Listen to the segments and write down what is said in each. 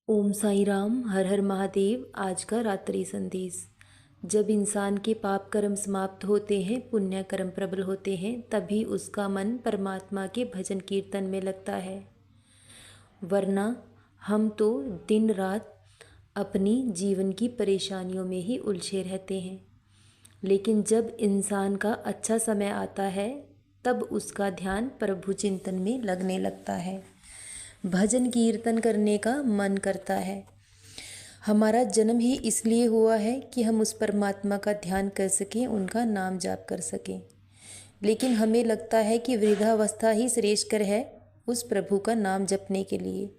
ओम साई राम। हर हर महादेव। आज का रात्रि संदेश। जब इंसान के पाप कर्म समाप्त होते हैं, पुण्य कर्म प्रबल होते हैं, तभी उसका मन परमात्मा के भजन कीर्तन में लगता है। वरना हम तो दिन रात अपनी जीवन की परेशानियों में ही उलझे रहते हैं। लेकिन जब इंसान का अच्छा समय आता है, तब उसका ध्यान प्रभु चिंतन में लगने लगता है, भजन कीर्तन करने का मन करता है। हमारा जन्म ही इसलिए हुआ है कि हम उस परमात्मा का ध्यान कर सकें, उनका नाम जाप कर सकें। लेकिन हमें लगता है कि वृद्धावस्था ही श्रेष्ठकर है उस प्रभु का नाम जपने के लिए,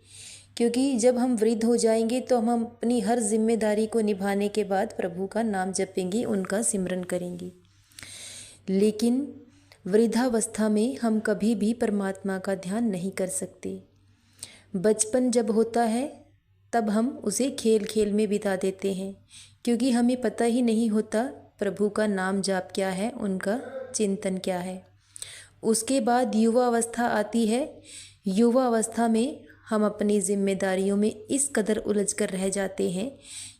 क्योंकि जब हम वृद्ध हो जाएंगे तो हम अपनी हर जिम्मेदारी को निभाने के बाद प्रभु का नाम जपेंगे, उनका सिमरन करेंगे। लेकिन वृद्धावस्था में हम कभी भी परमात्मा का ध्यान नहीं कर सकते। बचपन जब होता है तब हम उसे खेल खेल में बिता देते हैं, क्योंकि हमें पता ही नहीं होता प्रभु का नाम जाप क्या है, उनका चिंतन क्या है। उसके बाद युवा अवस्था आती है। युवा अवस्था में हम अपनी जिम्मेदारियों में इस कदर उलझ कर रह जाते हैं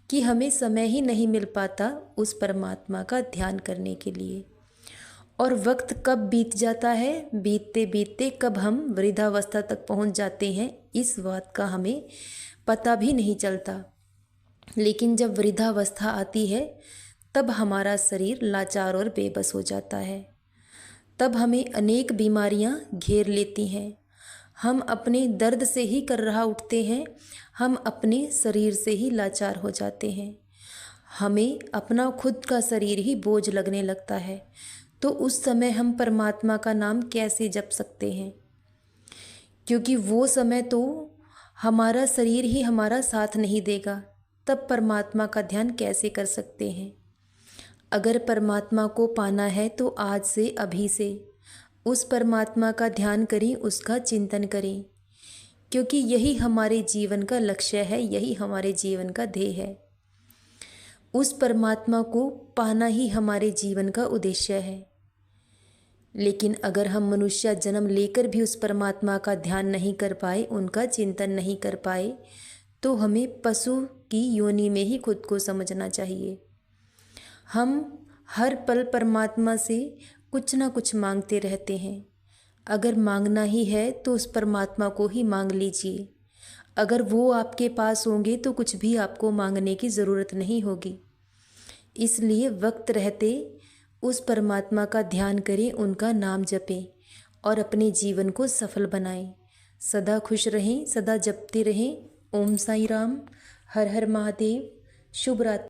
कि हमें समय ही नहीं मिल पाता उस परमात्मा का ध्यान करने के लिए। और वक्त कब बीत जाता है, बीतते बीतते कब हम वृद्धावस्था तक पहुंच जाते हैं, इस बात का हमें पता भी नहीं चलता। लेकिन जब वृद्धावस्था आती है तब हमारा शरीर लाचार और बेबस हो जाता है। तब हमें अनेक बीमारियां घेर लेती हैं। हम अपने दर्द से ही कर्राह उठते हैं, हम अपने शरीर से ही लाचार हो जाते हैं। हमें अपना खुद का शरीर ही बोझ लगने लगता है। तो उस समय हम परमात्मा का नाम कैसे जप सकते हैं, क्योंकि वो समय तो हमारा शरीर ही हमारा साथ नहीं देगा। तब परमात्मा का ध्यान कैसे कर सकते हैं। अगर परमात्मा को पाना है तो आज से, अभी से उस परमात्मा का ध्यान करें, उसका चिंतन करें, क्योंकि यही हमारे जीवन का लक्ष्य है, यही हमारे जीवन का ध्येय है। उस परमात्मा को पाना ही हमारे जीवन का उद्देश्य है। लेकिन अगर हम मनुष्य जन्म लेकर भी उस परमात्मा का ध्यान नहीं कर पाए, उनका चिंतन नहीं कर पाए, तो हमें पशु की योनि में ही खुद को समझना चाहिए। हम हर पल परमात्मा से कुछ ना कुछ मांगते रहते हैं। अगर मांगना ही है तो उस परमात्मा को ही मांग लीजिए। अगर वो आपके पास होंगे तो कुछ भी आपको मांगने की ज़रूरत नहीं होगी। इसलिए वक्त रहते उस परमात्मा का ध्यान करें, उनका नाम जपें और अपने जीवन को सफल बनाएं। सदा खुश रहें, सदा जपते रहें। ओम साई राम। हर हर महादेव। शुभ रात्रि।